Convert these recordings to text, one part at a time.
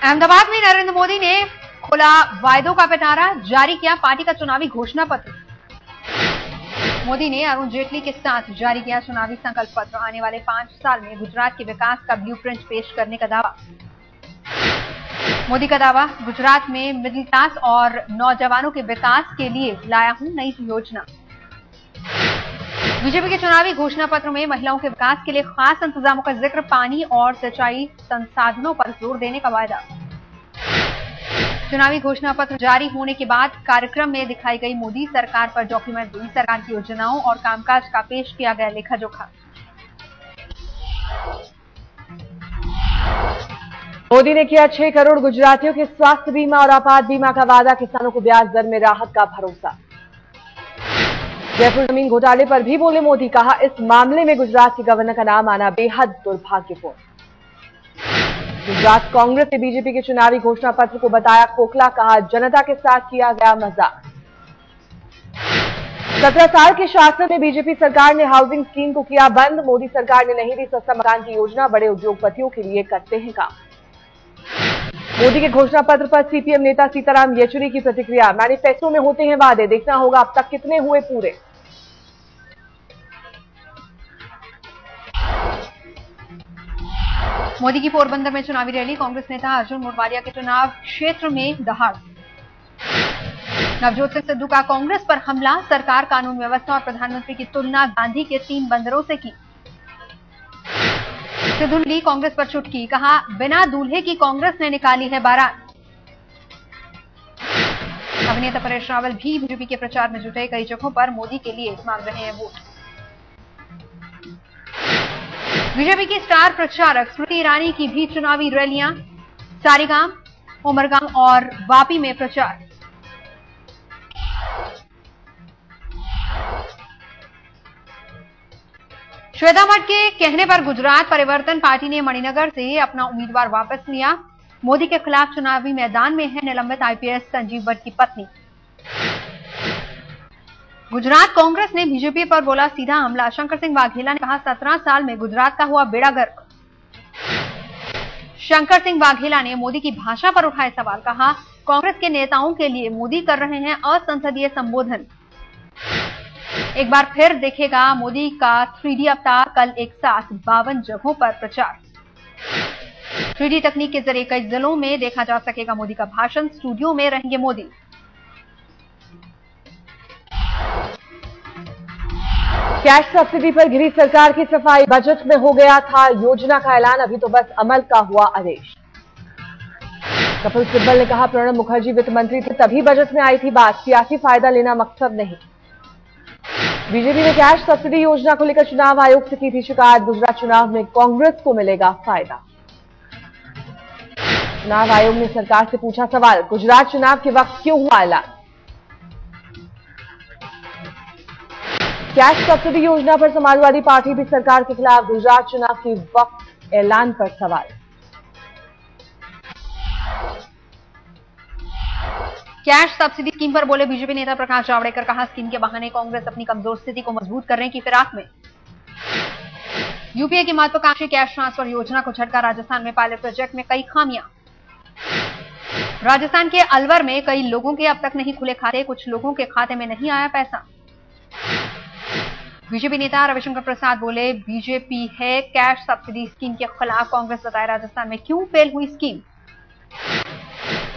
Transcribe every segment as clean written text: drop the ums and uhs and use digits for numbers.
अहमदाबाद में नरेंद्र मोदी ने खोला वायदों का पिटारा, जारी किया पार्टी का चुनावी घोषणा पत्र। मोदी ने अरुण जेटली के साथ जारी किया चुनावी संकल्प पत्र। आने वाले 5 साल में गुजरात के विकास का ब्लूप्रिंट पेश करने का दावा। मोदी का दावा, गुजरात में मिडिल क्लास और नौजवानों के विकास के लिए लाया हूं नई योजना। बीजेपी के चुनावी घोषणा पत्र में महिलाओं के विकास के लिए खास इंतजामों का जिक्र, पानी और सिंचाई संसाधनों पर जोर देने का वायदा। चुनावी घोषणा पत्र जारी होने के बाद कार्यक्रम में दिखाई गई मोदी सरकार पर डॉक्यूमेंट्री, सरकार की योजनाओं और कामकाज का पेश किया गया लेखा जोखा। मोदी ने किया 6 करोड़ गुजरातियों के स्वास्थ्य बीमा और आपात बीमा का वादा, किसानों को ब्याज दर में राहत का भरोसा। जयपुर जमीन घोटाले पर भी बोले मोदी, कहा इस मामले में गुजरात के गवर्नर का नाम आना बेहद दुर्भाग्यपूर्ण। गुजरात कांग्रेस ने बीजेपी के चुनावी घोषणा पत्र को बताया खोखला, कहा जनता के साथ किया गया मजाक। 17 साल के शासन में बीजेपी सरकार ने हाउसिंग स्कीम को किया बंद, मोदी सरकार ने नहीं दी सस्ता मकान की योजना, बड़े उद्योगपतियों के लिए करते हैं काम। मोदी के घोषणा पत्र पर सीपीएम नेता सीताराम येचुरी की प्रतिक्रिया, मैनिफेस्टो में होते हैं वादे, देखना होगा अब तक कितने हुए पूरे। मोदी की पोरबंदर में चुनावी रैली, कांग्रेस नेता अर्जुन मोटवाडिया के चुनाव क्षेत्र में दहाड़। नवजोत सिंह सिद्धू का कांग्रेस पर हमला, सरकार कानून व्यवस्था और प्रधानमंत्री की तुलना गांधी के 3 बंदरों से की। सिद्धू ने ली कांग्रेस पर चुटकी, कहा बिना दूल्हे की कांग्रेस ने निकाली है बारात। अभिनेता परेश रावल भी बीजेपी के प्रचार में जुटे, कई जगहों पर मोदी के लिए मांग रहे हैं वोट। बीजेपी की स्टार प्रचारक स्मृति ईरानी की भी चुनावी रैलियां, सारीगाम, उमरगाम और वापी में प्रचार। श्वेता मठ के कहने पर गुजरात परिवर्तन पार्टी ने मणिनगर से अपना उम्मीदवार वापस लिया। मोदी के खिलाफ चुनावी मैदान में है निलंबित आईपीएस संजीव भट्ट की पत्नी। गुजरात कांग्रेस ने बीजेपी पर बोला सीधा हमला, शंकर सिंह वाघेला ने कहा 17 साल में गुजरात का हुआ बेड़ा गर्क। शंकर सिंह वाघेला ने मोदी की भाषा पर उठाए सवाल, कहा कांग्रेस के नेताओं के लिए मोदी कर रहे हैं असंसदीय संबोधन। एक बार फिर देखेगा मोदी का 3D अवतार, कल एक साथ 52 जगहों पर प्रचार। 3D तकनीक के जरिए कई जिलों में देखा जा सकेगा मोदी का भाषण, स्टूडियो में रहेंगे मोदी। कैश सब्सिडी पर घिरी सरकार की सफाई, बजट में हो गया था योजना का ऐलान, अभी तो बस अमल का हुआ आदेश। कपिल सिब्बल ने कहा प्रणब मुखर्जी वित्त मंत्री थे तभी बजट में आई थी बात, सियासी फायदा लेना मकसद नहीं। बीजेपी ने कैश सब्सिडी योजना को लेकर चुनाव आयोग से की थी शिकायत, गुजरात चुनाव में कांग्रेस को मिलेगा फायदा। चुनाव आयोग ने सरकार से पूछा सवाल, गुजरात चुनाव के वक्त क्यों हुआ ऐलान। कैश सब्सिडी योजना पर समाजवादी पार्टी भी सरकार के खिलाफ, गुजरात चुनाव के वक्त ऐलान पर सवाल। कैश सब्सिडी स्कीम पर बोले बीजेपी नेता प्रकाश जावड़ेकर, कहा स्कीम के बहाने कांग्रेस अपनी कमजोर स्थिति को मजबूत करने की फिराक में। यूपीए की महत्वाकांक्षी कैश ट्रांसफर योजना को झटका, राजस्थान में पायलट प्रोजेक्ट में कई खामियां। राजस्थान के अलवर में कई लोगों के अब तक नहीं खुले खाते, कुछ लोगों के खाते में नहीं आया पैसा। बीजेपी नेता रविशंकर प्रसाद बोले बीजेपी है कैश सब्सिडी स्कीम के खिलाफ, कांग्रेस बताया राजस्थान में क्यों फेल हुई स्कीम।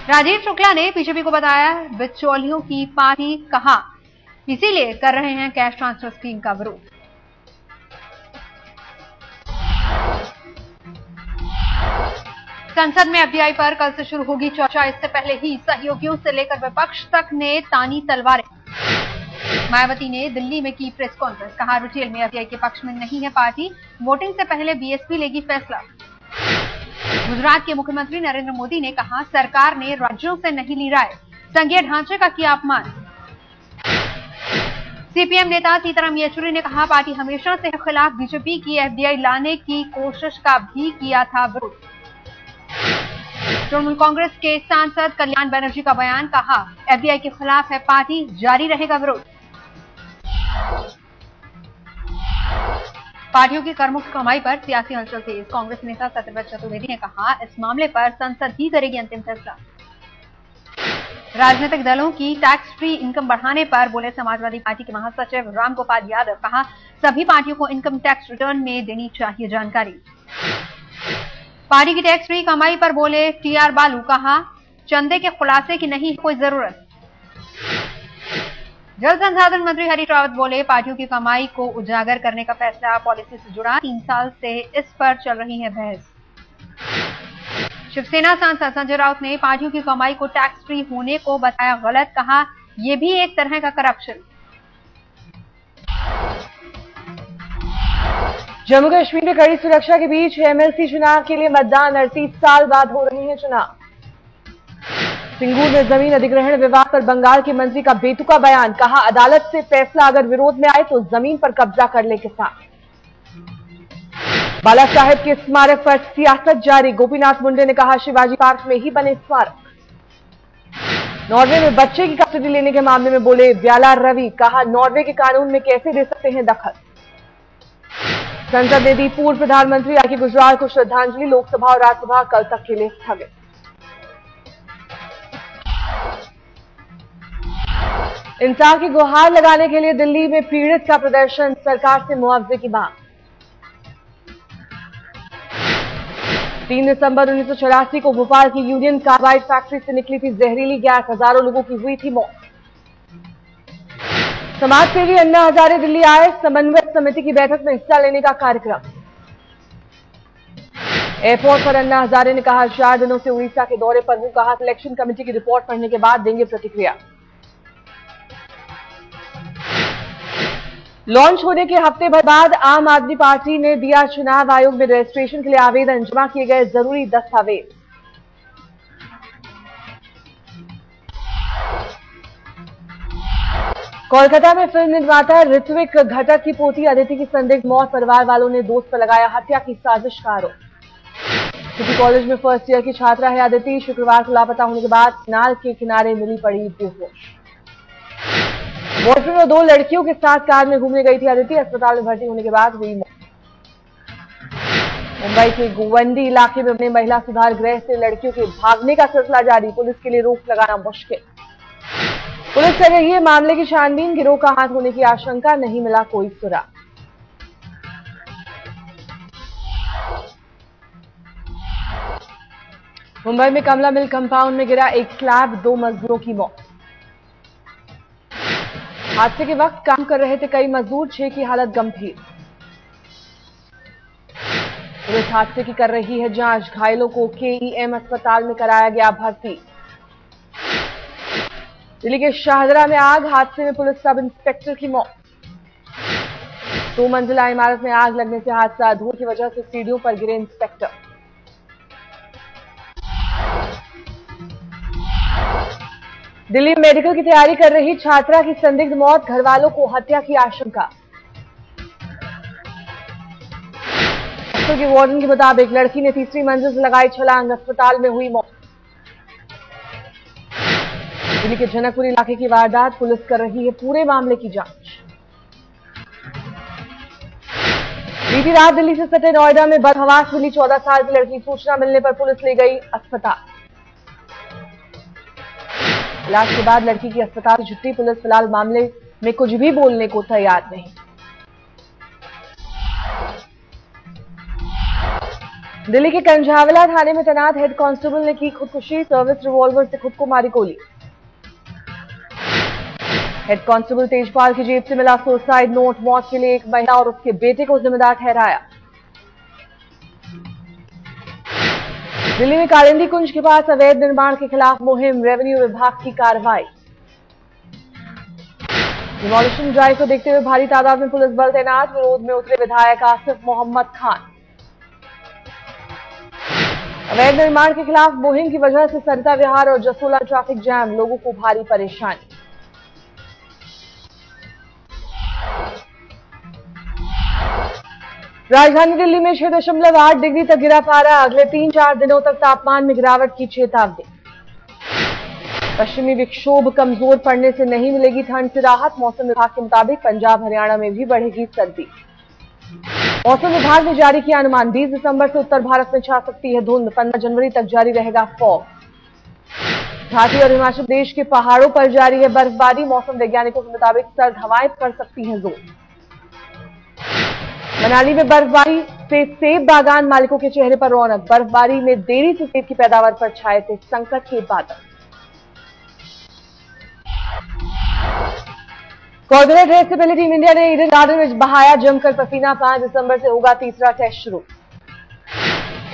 राजीव शुक्ला ने बीजेपी को बताया बिचौलियों की पार्टी, कहा इसीलिए कर रहे हैं कैश ट्रांसफर स्कीम का विरोध। संसद में एफडीआई पर कल से शुरू होगी चर्चा, इससे पहले ही सहयोगियों से लेकर विपक्ष तक ने तानी तलवारें। मायावती ने दिल्ली में की प्रेस कॉन्फ्रेंस, कहा रिटेल में एफडीआई के पक्ष में नहीं है पार्टी, वोटिंग से पहले बीएसपी लेगी फैसला। गुजरात के मुख्यमंत्री नरेंद्र मोदी ने कहा सरकार ने राज्यों से नहीं ली राय, संघीय ढांचे का किया अपमान। सीपीएम नेता सीताराम येचुरी ने कहा पार्टी हमेशा से खिलाफ बीजेपी की एफडीआई लाने की कोशिश का भी किया था विरोध। तृणमूल कांग्रेस के सांसद कल्याण बनर्जी का बयान, कहा एफडीआई के खिलाफ है पार्टी, जारी रहेगा विरोध। पार्टियों की करमुक्त कमाई पर सियासी हलचल तेज। कांग्रेस नेता सत्यव्रत चतुर्वेदी ने कहा, इस मामले पर संसद ही करेगी अंतिम फैसला। राजनीतिक दलों की टैक्स फ्री इनकम बढ़ाने पर बोले समाजवादी पार्टी के महासचिव रामगोपाल यादव। कहा, सभी पार्टियों को इनकम टैक्स रिटर्न में देनी चाहिए जानकारी। पार्टी की टैक्स फ्री कमाई पर बोले टीआर बालू। कहा, चंदे के खुलासे की नहीं कोई जरूरत। जल संसाधन मंत्री हरीश रावत बोले, पार्टियों की कमाई को उजागर करने का फैसला पॉलिसी से जुड़ा। 3 साल से इस पर चल रही है बहस। शिवसेना सांसद संजय राउत ने पार्टियों की कमाई को टैक्स फ्री होने को बताया गलत। कहा, यह भी एक तरह का करप्शन। जम्मू कश्मीर में कड़ी सुरक्षा के बीच एमएलसी चुनाव के लिए मतदान। 38 साल बाद हो रहे हैं चुनाव। सिंगूर में जमीन अधिग्रहण विवाद पर बंगाल के मंत्री का बेतुका बयान। कहा, अदालत से फैसला अगर विरोध में आए तो जमीन पर कब्जा कर ले किसान। बाला साहेब के स्मारक पर सियासत जारी। गोपीनाथ मुंडे ने कहा, शिवाजी पार्क में ही बने स्मारक। नॉर्वे में बच्चे की कस्टडी लेने के मामले में बोले व्याला रवि। कहा, नॉर्वे के कानून में कैसे दे सकते हैं दखल। संसद ने दी पूर्व प्रधानमंत्री आर के गुजराल को श्रद्धांजलि। लोकसभा और राज्यसभा कल तक के लिए स्थगित। इंसाफ की गुहार लगाने के लिए दिल्ली में पीड़ित का प्रदर्शन। सरकार से मुआवजे की मांग। 3 दिसंबर 1984 को भोपाल की यूनियन कार्बाइड फैक्ट्री से निकली थी जहरीली गैस। हजारों लोगों की हुई थी मौत। समाज सेवी अन्ना हजारे दिल्ली आए। समन्वय समिति की बैठक में हिस्सा लेने का कार्यक्रम। एयरपोर्ट पर अन्ना हजारे ने कहा, 4 दिनों से उड़ीसा के दौरे पर हूं। कहा, सिलेक्शन कमेटी की रिपोर्ट पढ़ने के बाद देंगे प्रतिक्रिया। लॉन्च होने के हफ्ते भर बाद आम आदमी पार्टी ने दिया चुनाव आयोग में रजिस्ट्रेशन के लिए आवेदन। जमा किए गए जरूरी दस्तावेज। कोलकाता में फिल्म निर्माता ऋत्विक घटक की पोती अदिति की संदिग्ध मौत। परिवार वालों ने दोस्त पर लगाया हत्या की साजिश का आरोप। सिटी कॉलेज में फर्स्ट ईयर की छात्रा है अदिति। शुक्रवार को लापता होने के बाद नाल के किनारे मिली पड़ी बेहोश। बॉयफ्रेंड और 2 लड़कियों के साथ कार में घूमने गई थी अदिति। अस्पताल में भर्ती होने के बाद हुई मौत। मुंबई के गोवंडी इलाके में अपने महिला सुधार गृह से लड़कियों के भागने का सिलसिला जारी। पुलिस के लिए रोक लगाना मुश्किल। पुलिस कर रही है मामले की छानबीन। गिरोह का हाथ होने की आशंका। नहीं मिला कोई सुराग। मुंबई में कमला मिल कंपाउंड में गिरा एक स्लैब। 2 मजदूरों की मौत। हादसे के वक्त काम कर रहे थे कई मजदूर। 6 की हालत गंभीर। पुलिस हादसे की कर रही है जांच। घायलों को केईएम अस्पताल में कराया गया भर्ती। दिल्ली के शाहदरा में आग। हादसे में पुलिस सब इंस्पेक्टर की मौत। 2 मंजिला इमारत में आग लगने से हादसा। धूल की वजह से सीढ़ियों पर गिरे इंस्पेक्टर। दिल्ली में मेडिकल की तैयारी कर रही छात्रा की संदिग्ध मौत। घर वालों को हत्या की आशंका। हॉस्टल के वार्डन के मुताबिक लड़की ने 3री मंजिल से लगाई छलांग। अस्पताल में हुई मौत। दिल्ली के जनकपुरी इलाके की वारदात। पुलिस कर रही है पूरे मामले की जांच। बीती रात दिल्ली से सटे नोएडा में बदहवास मिली 14 साल की लड़की। सूचना मिलने पर पुलिस ले गई अस्पताल। इलाज के बाद लड़की की अस्पताल से छुट्टी। पुलिस फिलहाल मामले में कुछ भी बोलने को तैयार नहीं। दिल्ली के कंझावला थाने में तैनात हेड कांस्टेबल ने की खुदकुशी। सर्विस रिवॉल्वर से खुद को मारी गोली। हेड कांस्टेबल तेजपाल की जेब से मिला सुसाइड नोट। मौत के लिए एक महिला और उसके बेटे को जिम्मेदार ठहराया। दिल्ली में कालिंदी कुंज के पास अवैध निर्माण के खिलाफ मुहिम। रेवेन्यू विभाग की कार्रवाई। डिमोलिशन ड्राइव को देखते हुए भारी तादाद में पुलिस बल तैनात। विरोध में उतरे विधायक आसिफ मोहम्मद खान। अवैध निर्माण के खिलाफ मुहिम की वजह से सरिता विहार और जसोला ट्रैफिक जैम। लोगों को भारी परेशानी। राजधानी दिल्ली में 6.8 डिग्री तक गिरा पारा। अगले 3-4 दिनों तक तापमान में गिरावट की चेतावनी। पश्चिमी विक्षोभ कमजोर पड़ने से नहीं मिलेगी ठंड से राहत। मौसम विभाग के मुताबिक पंजाब हरियाणा में भी बढ़ेगी सर्दी। मौसम विभाग ने जारी किया अनुमान, 20 दिसंबर से उत्तर भारत में छा सकती है धुंध, 15 जनवरी तक जारी रहेगा फॉग। घाटी और हिमाचल प्रदेश के पहाड़ों पर जारी है बर्फबारी, मौसम वैज्ञानिकों के मुताबिक सर्द हवाएं पड़ सकती हैं जोर। मनाली में बर्फबारी से सेब बागान मालिकों के चेहरे पर रौनक, बर्फबारी में देरी से सेब की पैदावार पर छाए थे संकट के बादल। कोलकाता टेस्ट से पहले टीम इंडिया ने ईडन गार्डन में बहाया जमकर पसीना, 5 दिसंबर से होगा तीसरा टेस्ट शुरू।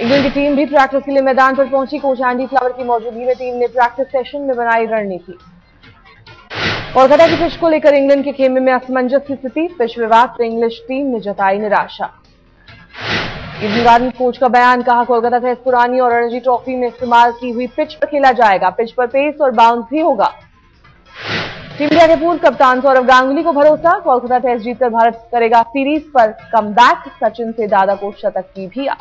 इंग्लैंड की टीम भी प्रैक्टिस के लिए मैदान पर पहुंची, कोच एंडी फ्लावर की मौजूदगी में टीम ने प्रैक्टिस सेशन में बनाई रणनीति। कोलकाता की पिच को लेकर इंग्लैंड के खेमे में असमंजस की स्थिति, पिच विवाद पर इंग्लिश टीम ने जताई निराशा। ईडन गार्डन कोच का बयान, कहा कोलकाता टेस्ट पुरानी और रणजी ट्रॉफी में इस्तेमाल की हुई पिच पर खेला जाएगा, पिच पर पेस और बाउंस भी होगा। टीम इंडिया के पूर्व कप्तान सौरव गांगुली को भरोसा, कोलकाता टेस्ट जीतकर भारत करेगा सीरीज पर कमबैक, सचिन से दादा को शतक की भी आस।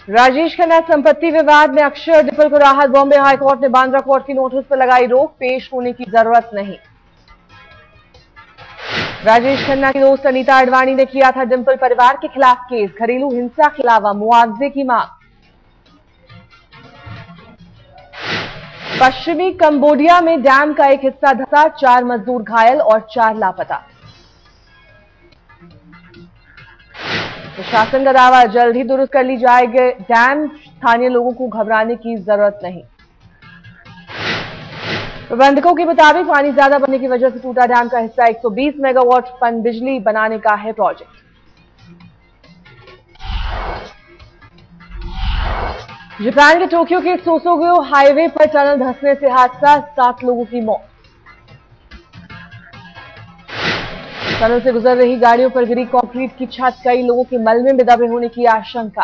राजेश खन्ना संपत्ति विवाद में अक्षर डिपल को राहत, बॉम्बे हाईकोर्ट ने बांद्रा कोर्ट की नोटिस पर लगाई रोक, पेश होने की जरूरत नहीं। राजेश खन्ना की दोस्त अनीता अडवाणी ने किया था डिंपल परिवार के खिलाफ केस, घरेलू हिंसा के अलावा मुआवजे की मांग। पश्चिमी कंबोडिया में डैम का एक हिस्सा धंसा, 4 मजदूर घायल और 4 लापता। प्रशासन का दावा, जल्द ही दुरुस्त कर ली जाएगी डैम, स्थानीय लोगों को घबराने की जरूरत नहीं। प्रबंधकों के मुताबिक पानी ज्यादा बढ़ने की वजह से टूटा डैम का हिस्सा 120 मेगावाट पन बिजली बनाने का है प्रोजेक्ट। जापान के टोक्यो के सोसोगो हाईवे पर टनल धंसने से हादसा, 7 लोगों की मौत। टनल से गुजर रही गाड़ियों पर गिरी कंक्रीट की छत, कई लोगों के मलबे में दबे होने की आशंका।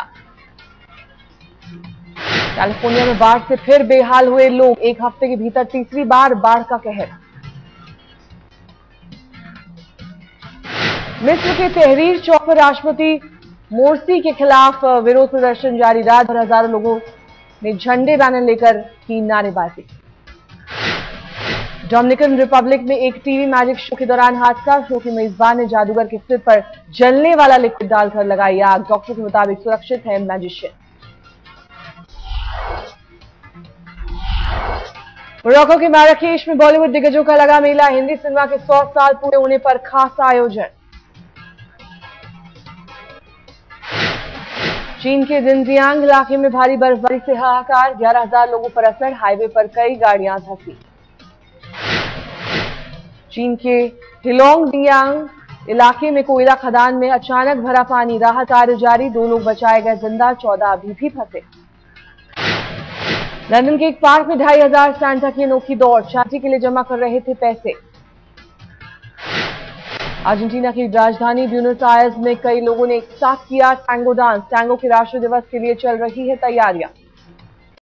कैलिफोर्निया में बाढ़ से फिर बेहाल हुए लोग, एक हफ्ते के भीतर तीसरी बार बाढ़ का कहर। मिस्र के तहरीर चौक पर राष्ट्रपति मोर्सी के खिलाफ विरोध प्रदर्शन जारी, रात भर हजारों लोगों ने झंडे बैनर लेकर की नारेबाजी। डोमिनिकन रिपब्लिक में एक टीवी मैजिक शो के दौरान हादसा, शो के मेजबान ने जादूगर के सिर पर जलने वाला लिक्विड डालकर लगाई आग, डॉक्टर के मुताबिक सुरक्षित है मैजिशियन। मोरक्को के माराकेश में बॉलीवुड दिग्गजों का लगा मेला, हिंदी सिनेमा के 100 साल पूरे होने पर खास आयोजन। चीन के जिनजियांग इलाके में भारी बर्फबारी से हाहाकार, 11,000 लोगों पर असर, हाईवे पर कई गाड़ियां धंसी। चीन के हिलोंगडियांग इलाके में कोयला खदान में अचानक भरा पानी, राहत कार्य जारी, 2 लोग बचाए गए जिंदा, 14 अभी भी फंसे। लंदन के एक पार्क में 2,500 सांता की अनोखी दौड़, शादी के लिए जमा कर रहे थे पैसे। अर्जेंटीना की राजधानी ब्यूनस आयर्स में कई लोगों ने एक साथ किया टैंगो डांस, टैंगो के राष्ट्रीय दिवस के लिए चल रही है तैयारियां।